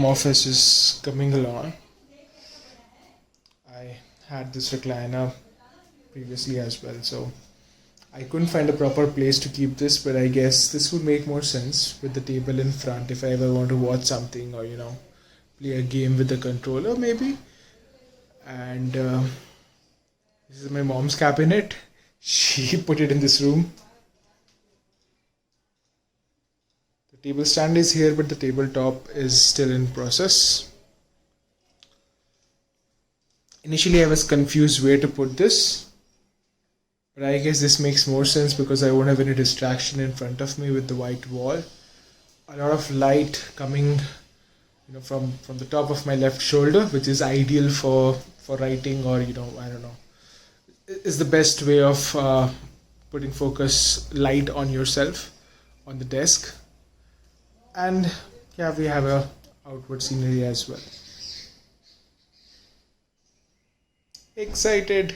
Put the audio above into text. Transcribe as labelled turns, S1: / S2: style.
S1: home office is coming along. I had this recliner previously as well, so I couldn't find a proper place to keep this, but I guess this would make more sense with the table in front if I ever want to watch something or play a game with the controller maybe. And this is my mom's cabinet. She put it in this room. The table stand is here, but the tabletop is still in process. Initially I was confused where to put this, but I guess this makes more sense because I won't have any distraction in front of me with the white wall. A lot of light coming from the top of my left shoulder, which is ideal for writing, or I don't know, is the best way of putting focus light on yourself on the desk. And yeah, we have a outward scenery as well. Excited.